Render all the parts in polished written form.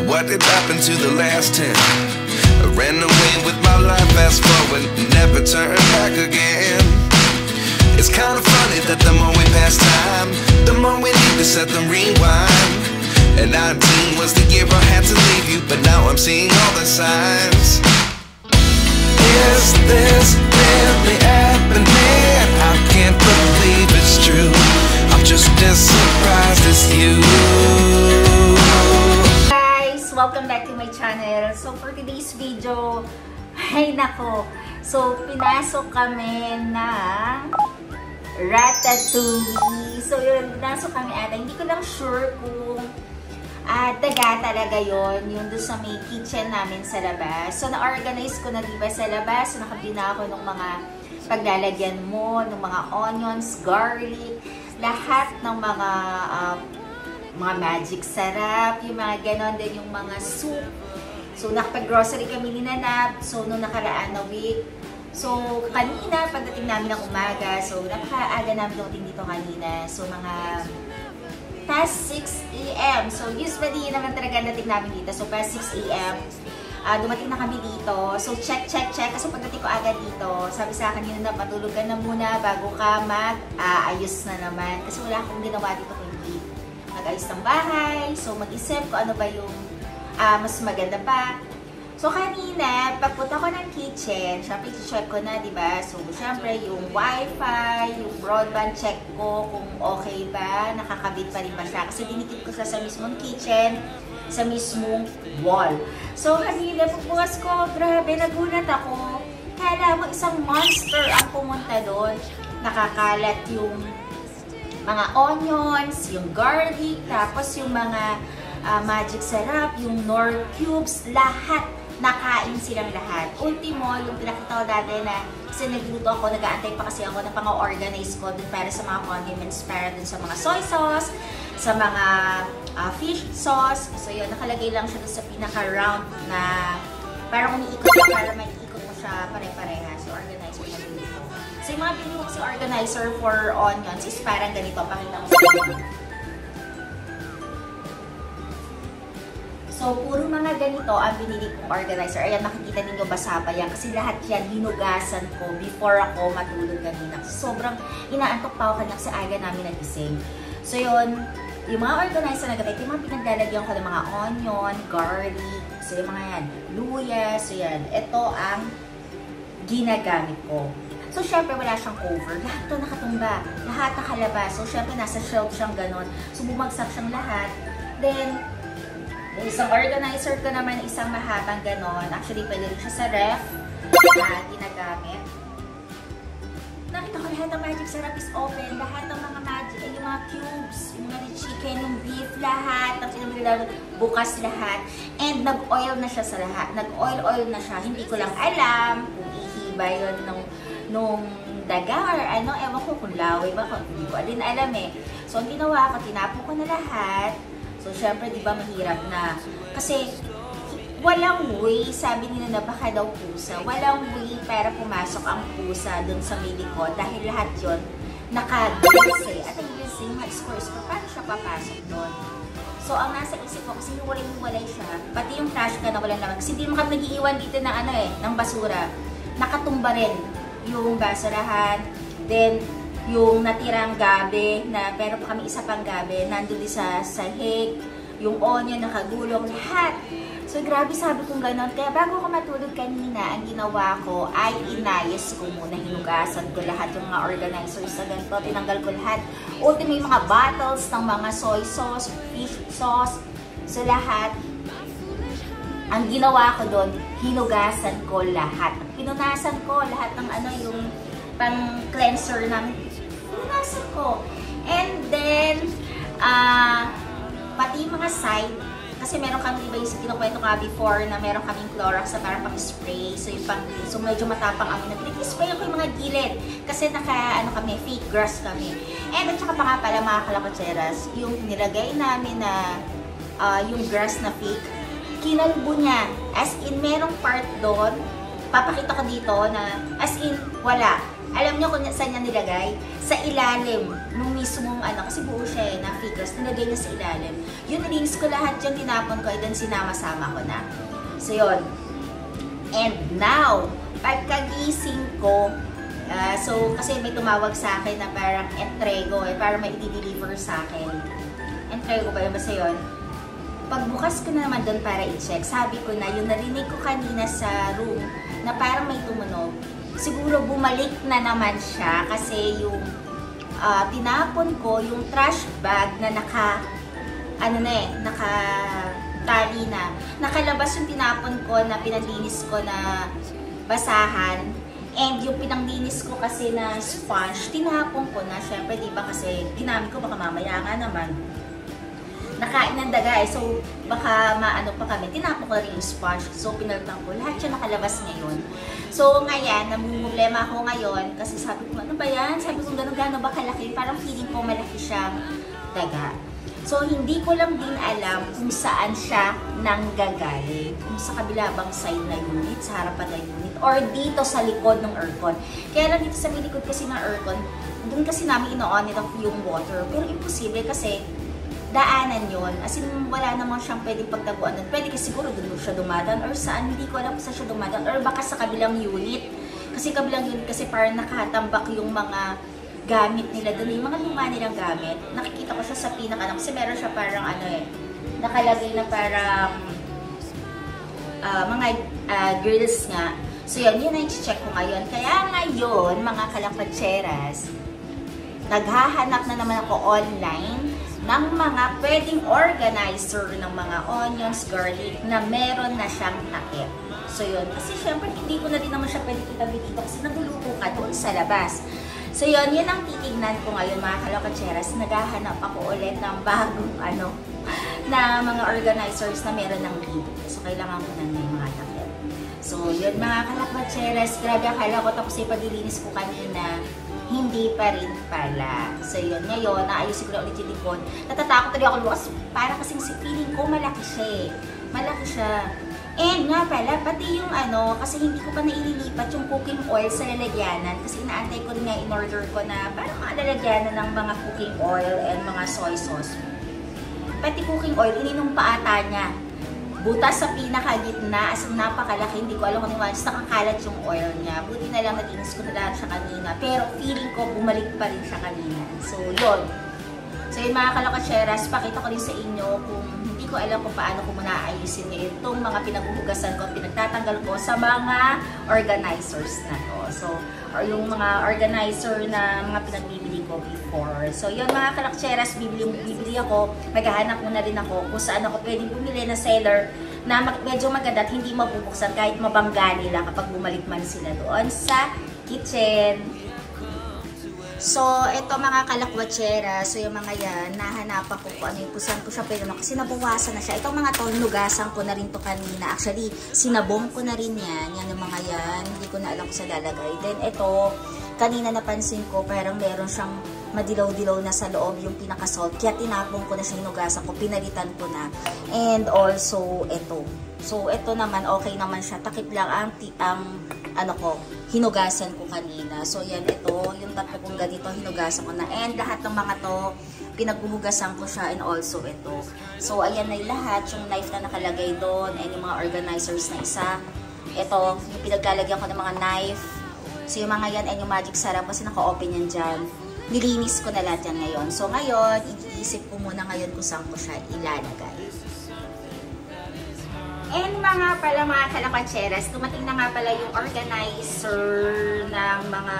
what did happen to the last 10? I ran away with my life, fast forward, never turn back again. It's kind of funny that the more we pass time, the more we need to set the rewind. And 19 was the year I had to leave you, but now I'm seeing all the signs. Is this really happening? I can't believe it's true. I'm just as surprised as you. Guys, welcome back to my channel. So for today's video, ay nako. So pinasok kami ng Ratatouille. So yun, pinasok kami ata. Hindi ko lang sure kung daga talaga yon yung doon sa may kitchen namin sa labas. So, na-organize ko na diba sa labas. So, nakabili na ako ng mga paglalagyan mo, ng mga onions, garlic, lahat ng mga magic sarap, yung mga ganon din, yung mga soup. So, nakapag-grocery kami ni Nanab. So, nung nakaraan na week. So, kanina, pagdating namin ng umaga. So, napaka-aga namin dumating dito kanina. So, mga past 6 AM. So, usually, yun naman talaga dating namin dito. So, past 6 AM, dumating na kami dito. So, check. Kasi pagdating ko agad dito, sabi sa akin, yun na, patulog ka na muna bago ka mag-ayos na naman. Kasi wala akong ginawa dito kundi mag-ayos ng bahay. So, mag-isip ko ano ba yung mas maganda pa. So, kanina, pagpunta ko ng kitchen, syempre, check ko na, diba? So, syempre, yung wifi, yung broadband, check ko kung okay ba, nakakabit pa rin ba siya. Kasi dinikit ko sa mismong kitchen, sa mismong wall. So, kanina, pagbukas ko, grabe, nagulat ako. Kala mo, isang monster ang pumunta doon. Nakakalat yung mga onions, yung garlic, tapos yung mga magic sarap, yung Knorr cubes, lahat. Nakain silang lahat. Ultimo, yung pinakita ko dati na kasi nagluto ako, nag-aantay pa kasi ako na pang-organize ko dun para sa mga condiments, para dun sa mga soy sauce, sa mga fish sauce. So yun, nakalagay lang siya dun sa pinaka-round na parang umiikot na para may ikot mo siya pare-pareha. So organizer na dito. So yung mga pinili ko kasi organizer for onions is parang ganito. Pakita mo sa inyo. So, puro mga ganito ang binili kong organizer. Ayan, nakikita ninyo basa pa yan. Kasi lahat yan, hinugasan ko before ako matulog kanina. Sobrang inaantok pa ako kanina sa aga namin nagising. So, yun, yung mga organizer na ito, yung mga pinaglalagyan ko ng mga onion, garlic, so yung mga yan, luya, so yan. Ito ang ginagamit ko. So, syempre, wala siyang cover. Lahat ito nakatumba. Lahat nakalabas. So, syempre, nasa shelf siyang ganon. So, bumagsak siyang lahat. Then, isang organizer ko naman, isang mahabang ganon. Actually, pwede rin siya sa ref na ginagamit. Nakita ko lahat ng magic sarap is open. Lahat ng mga magic, yung mga cubes, yung mga chicken, yung beef, lahat. Tapos bukas lahat. And nag-oil na siya sa lahat. Nag-oil na siya. Hindi ko lang alam kung ihiba yun nung daga or ano. Ewan ko kung laway ba. Hindi ko din alam eh. So, ang ginawa ko, tinapon ko na lahat. So, syempre, di ba, mahirap na. Kasi, walang way, sabi nila na baka daw pusa, walang way para pumasok ang pusa dun sa may likod. Dahil lahat yun, naka-gills eh. At ang gills eh, mga scores ko, paano siya papasok dun? So, ang nasa isip ko, kasi hiwalay siya, pati yung trash can na walang laman. Kasi hindi mo kami nag-iiwan dito ng ano eh, ng basura. Nakatumba rin yung basurahan. Then, yung natirang gabi, na pero pa kami isa pang gabi, nandun din sa sahig, yung onion, nakagulong, lahat. So, grabe sabi kong ganon. Kaya bago ko matulog kanina, ang ginawa ko ay inayos ko muna, hinugasan ko lahat yung mga organizers sa ganito, tinanggal ko lahat. Ultimo yung mga bottles ng mga soy sauce, fish sauce, so lahat. Ang ginawa ko doon, hinugasan ko lahat. Pinunasan ko lahat ng ano, yung pang-cleanser namin. Pinunasan ko. And then, pati yung mga side, kasi meron kami, diba yung kinukwento ka before na meron kaming Clorox na parang pang-spray. So, yung so medyo matapang kami na pinag-spray ko yung mga gilid. Kasi kami, fake grass kami. And at saka pa nga pala mga kalakotseras, yung nilagay namin na yung grass na fake, kinalbo niya. As in, merong part doon, papakita ko dito na, as in, wala. Alam niyo kung saan niya nilagay? Sa ilalim, nung mismong ano, kasi buo siya na figures, nilagay niya sa ilalim. Yun, nilinis ko lahat yung tinapon ko, then sinama-sama ko na. So, yun. And now, pagkagising ko, so, kasi may tumawag sa akin na parang entrego, para may i-deliver sa akin. Entrego ba yun? Basta yun. Pagbukas ko na naman doon para i-check, sabi ko na, yung narinig ko kanina sa room, na parang may tumunog, siguro bumalik na naman siya kasi yung tinapon ko, yung trash bag na nakatali na. Nakalabas yung tinapon ko na pinalinis ko na basahan. And yung pinanglinis ko kasi na sponge, tinapon ko na. Syempre, di ba kasi ginamit ko, baka mamaya nga naman nakain ng daga so baka maano pa kami. Tinapon ko rin yung sponge. So, pinaltang ko. Lahat siya nakalabas ngayon. So, ngayon, namumulema ako ngayon kasi sabi ko, ano ba yan? Sabi ko, gano'n ba kalaki? Parang feeling ko malaki siyang daga. So, hindi ko lang din alam kung saan siya nanggagaling. Kung sa kabila bang side na unit, sa harapan na unit, or dito sa likod ng aircon. Kaya lang dito sa likod kasi ng aircon, doon kasi namin ino-on it off yung water. Pero imposible kasi daanan yon, as in wala namang siyang pwedeng pagtaguan doon. Pwede kasi siguro doon siya dumadaan or saan, hindi ko alam kung saan siya dumadaan or baka sa kabilang unit. Kasi kabilang unit kasi parang nakatambak yung mga gamit nila doon, yung mga luma nilang gamit. Nakikita ko siya sa pinaka, kasi meron siya parang ano nakalagay na parang mga girls nga. So yun ang i-check ko ngayon. Kaya ngayon, mga kalapatseras, naghahanap na naman ako online ng mga pwedeng organizer ng mga onions, garlic na meron na siyang takip. So yun, kasi syempre hindi ko na din naman siya pwede itabi dito kasi nagluluto ka doon sa labas. So yun ang titignan ko ngayon mga kalapatseras. Naghahanap ako ulit ng bagong na mga organizers na meron ng lid. So kailangan ko na may mga takip. So yun mga kalapatseras, grabe akala ko tapos ipag-ilinis ko kanina. Hindi pa rin pala. So yun, ngayon, naayusin ko na ulit yung likod. Natatakot talaga ako luwas. Para kasing si feeling ko, malaki siya. Malaki siya. And nga pala, pati yung kasi hindi ko pa naililipat yung cooking oil sa lalagyanan. Kasi inaantay ko rin nga in-order ko na parang mga lalagyanan ng mga cooking oil and mga soy sauce. Pati cooking oil, ininong pa ata niya. Butas sa pinakagitna, as in napakalaki, hindi ko alam kung ano, nakakalat yung oil niya. Buti na lang nag-inis ko na lahat siya kanina. Pero feeling ko, bumalik pa rin siya kanina. So, yun. So, yun mga kalapatseras, pakita ko rin sa inyo kung hindi ko alam kung paano ko muna ayusin itong mga pinaghuhugasan ko, pinagtatanggal ko sa mga organizers na to. So, or yung mga organizer na mga pinagbibili ko before. So, yun mga kalapatseras, bibili ako, maghahanap muna rin ako kung saan ako pwedeng bumili na seller na medyo maganda at hindi mabubuksan kahit mabangga nila kapag bumalik man sila doon sa kitchen. So, ito mga kalapatseras, so yung mga yan, nahanapan ko kung ano yung pusan ko siya, pero kasi nabawasan na siya. Itong mga to, nugasan ko na rin to kanina. Actually, sinabong ko na rin yan. Yan yung mga yan, hindi ko na alam kung sa lalagay. Then, ito, kanina napansin ko, parang meron siyang madilaw-dilaw na sa loob yung pinaka-salt. Kaya tinapong ko na siya, nugasan ko, pinalitan ko na. And also, ito. So, ito naman, okay naman siya. Takip lang ang hinugasan ko kanina. So, yan, ito, yung tatlo kong ganito, hinugasan ko na. And lahat ng mga to, pinaghuhugasan ko siya and also ito. So, ayan na yung lahat, yung knife na nakalagay doon, and yung mga organizers na isa. Ito, yung pinaglalagyan ko ng mga knife. So, yung mga yan, and yung magic sarap, kasi naka-open yan dyan. Nilinis ko na lahat yan ngayon. So, ngayon, iisip ko muna ngayon kung saan ko siya ilalagay. And mga kalapatseras, dumating na nga pala yung organizer ng mga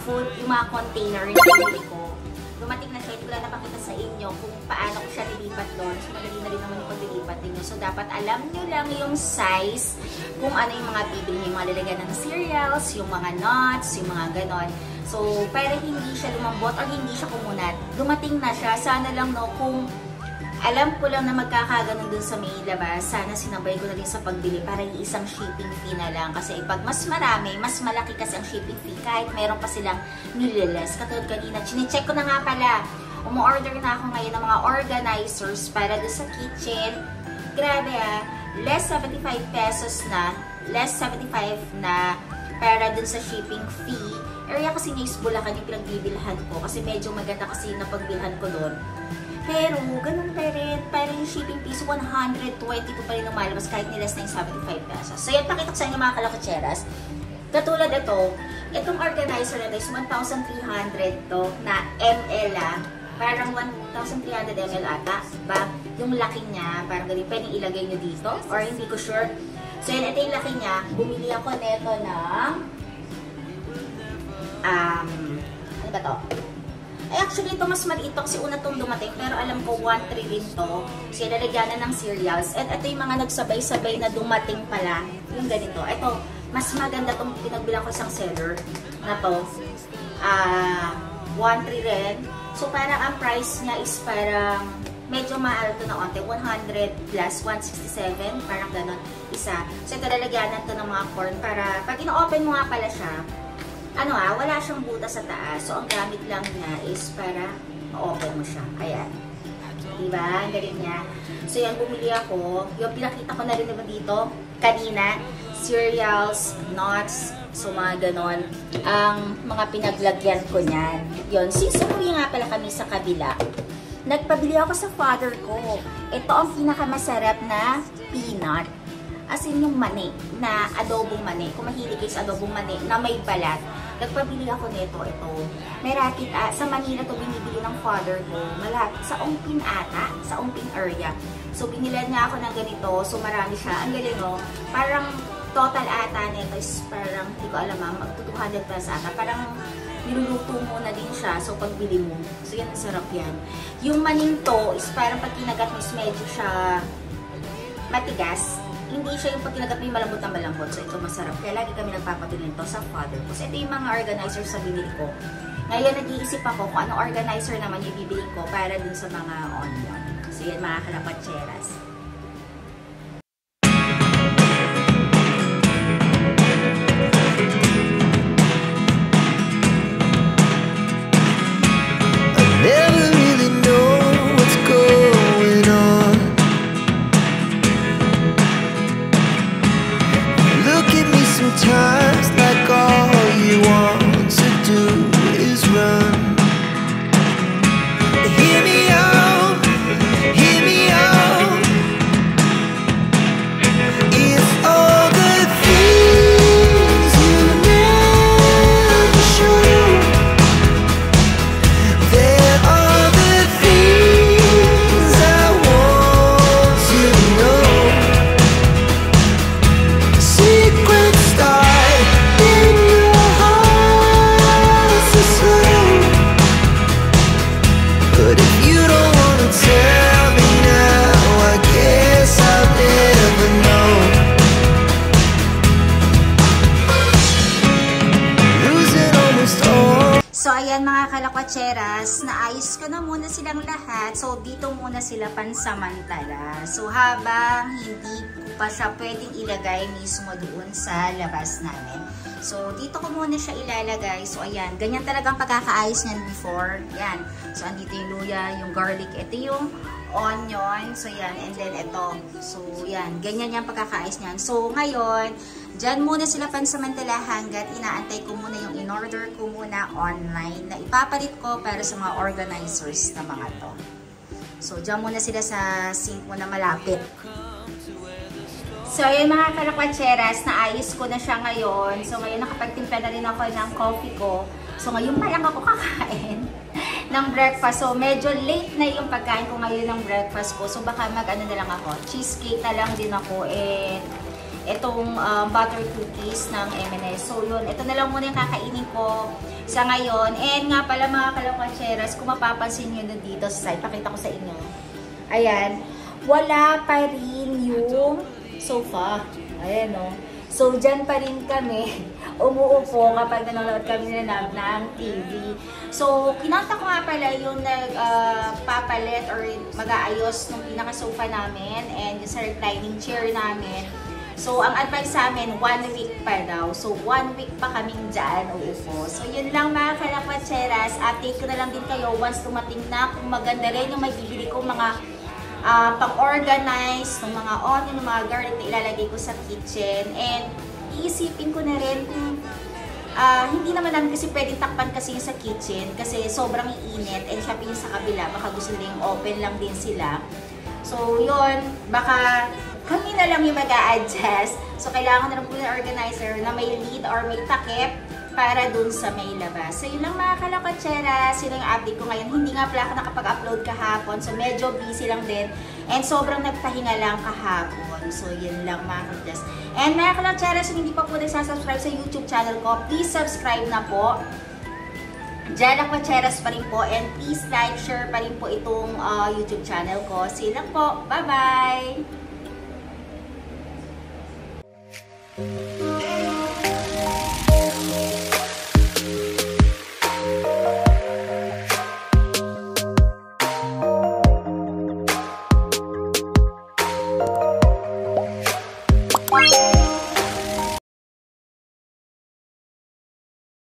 food, yung mga container na pinili ko. Dumating na siya, wala napakita sa inyo kung paano ko siya nilipat doon. So, madali na rin naman yung paglilipat ninyo. So, dapat alam nyo lang yung size, kung ano yung mga bibili, yung mga lalagyan ng cereals, yung mga nuts, yung mga ganon. So, para hindi siya lumambot or hindi siya kumunat, dumating na siya. Sana lang kung alam ko lang na magkakaganon dun sa may labas, sana sinabay ko na rin sa pagbili para yung isang shipping fee na lang. Kasi pag mas marami, mas malaki kasi ang shipping fee kahit meron pa silang nililes. Katulad kanina, chinecheck ko na nga pala. Umu-order na ako ngayon ng mga organizers para dun sa kitchen. Grabe less 75 pesos na, less 75 na para dun sa shipping fee. area kasi niya is Bulacan yung pinagbibilhan ko. Kasi medyo maganda kasi napagbilhan ko doon. Pero, ganun pa rin. Pero yung shipping fees, 122 pa rin lumalabas kahit nilas na yung 75 pesos. So, yan, pakita ko sa inyo mga kalakutseras. Katulad ito, itong organizer na ito is 1,300 to na ml parang 1,300 ml ata, ba? Yung laki niya, parang ganun, pwedeng ilagay nyo dito, or hindi ko sure. So, yan, ito yung laki niya. Bumili ako neto ng, ano ba to? Ay, actually, ito mas maliit pa kasi una itong dumating, pero alam ko 1.3 din to. So, yan, lalagyanan ng cereals. At ito yung mga nagsabay-sabay na dumating pala, yung ganito. Ito, mas maganda itong pinagbilang ko isang seller na to. 1.3 rin. So, parang ang price niya is parang medyo mahal ito na onte. 100 plus 167. Parang ganon. Isa. So, ito lalagyanan ito ng mga corn para pag ino-open mo nga pala siya, ano wala siyang butas sa taas. So, ang gamit lang niya is para ma-open mo siya. Ayan. Diba? Ang galing niya. So, yan, bumili ako. Yung pinakita ko na rin naman dito kanina. Cereals, nuts, so mga ganon. Ang mga pinaglagyan ko niyan. Yun, since umuwi nga pala kami sa kabila, nagpabili ako sa father ko. Ito ang pinakamasarap na peanut. As in yung mani, na adobong mani. Kung mahilig kayo sa adobong mani na may balat, nagpabili ako nito. Ito. May racket, sa Manila to binibili ng father ko. Malapit, sa Ongpin ata, sa Ongpin area. So, binilan niya ako ng ganito. So, marami siya. Ang galing, no? Parang total ata nito is parang, hindi ko alam, magto 200 plus ata. Parang niluluto mo na din siya. So, pagbili mo. So, yan, ang sarap yan. Yung maning to is parang pag kinagat mo is medyo siya matigas. Hindi siya yung pag kinagat mo yung malambot na malambot. So, ito masarap. Kaya lagi kami nagpapabili nito sa father ko. So, ito yung mga organizer sa binili ko. Ngayon, nag-iisip ako kung anong organizer naman yung bibili ko para dun sa mga onion. So, yan mga kalapatseras. Sometimes like all you want to do is run. Hear me out, hear me out. If all the things you never show, there are the things I want to know. Secrets start in your heart so slow. But if you don't wanna tell me now, I guess I'll never know. Losing almost all. So, ayan mga kalakwatseras, naayos ko na muna silang lahat. So, dito muna sila pansamantala. So, habang hindi ko pa siya pwedeng ilagay mismo doon sa labas namin. So, dito ko muna siya ilalagay. So, ayan. Ganyan talagang pagkakaayos niyan before. Yan. So, andito yung luya, yung garlic. Ito yung onion. So, yan. And then, ito. So, yan. Ganyan yung pagkakaayos niyan. So, ngayon, dyan muna sila pansamantala hanggat inaantay ko muna yung in-order ko muna online na ipapalit ko para sa mga organizers na mga to. So, dyan muna sila sa sink mo na malapit. So, ayun mga kalakwatseras, naayos ko na siya ngayon. So, ngayon nakapagtimpla na rin ako ng coffee ko. So, ngayon pa lang ako kakain ng breakfast. So, medyo late na yung pagkain ko ngayon ng breakfast ko. So, baka mag-ano na lang ako. Cheesecake na lang din ako. Itong butter cookies ng M&S. So, yun. Ito na lang muna yung kakainin ko sa ngayon. And nga pala mga kalakwatseras, kung mapapansin nyo na dito sa side, pakita ko sa inyo. Ayan. Wala pa rin yung sofa. Ayan, no? So, dyan pa rin kami umuupo kapag nanonood kami ng TV. So, kinanta ko nga pala yung nagpapalit or mag-aayos ng pinaka-sofa namin and yung sa reclining chair namin. So, ang advice sa amin, 1 week pa daw. So, 1 week pa kaming dyan uupo. So, yun lang mga kalakwatseras. Update ko na lang din kayo once tumating na kung maganda rin yung may bibili ko mga pang-organize ng mga onion, ng mga garlic na ilalagay ko sa kitchen. And iisipin ko na rin kung Hindi naman namin kasi pwedeng takpan kasi yung sa kitchen kasi sobrang iinit, and sabi niya sa kabila, baka gusto nila yung open lang din sila. So, yun, baka kami na lang yung mag-a-adjust. So, kailangan na rin po yung organizer na may lead or may takip para dun sa may labas. So, yun lang mga kalokotsera. Sino yung update ko ngayon? Hindi nga pala ako nakapag-upload kahapon. So, medyo busy lang din. And sobrang nagpahinga lang kahapon. So, yun lang mga kalokotsera. And mga kalokotsera, so hindi pa po nagsasubscribe sa YouTube channel ko, please subscribe na po. Jana Kotseras pa rin po. And please like, share pa rin po itong YouTube channel ko. See you lang po. Bye-bye!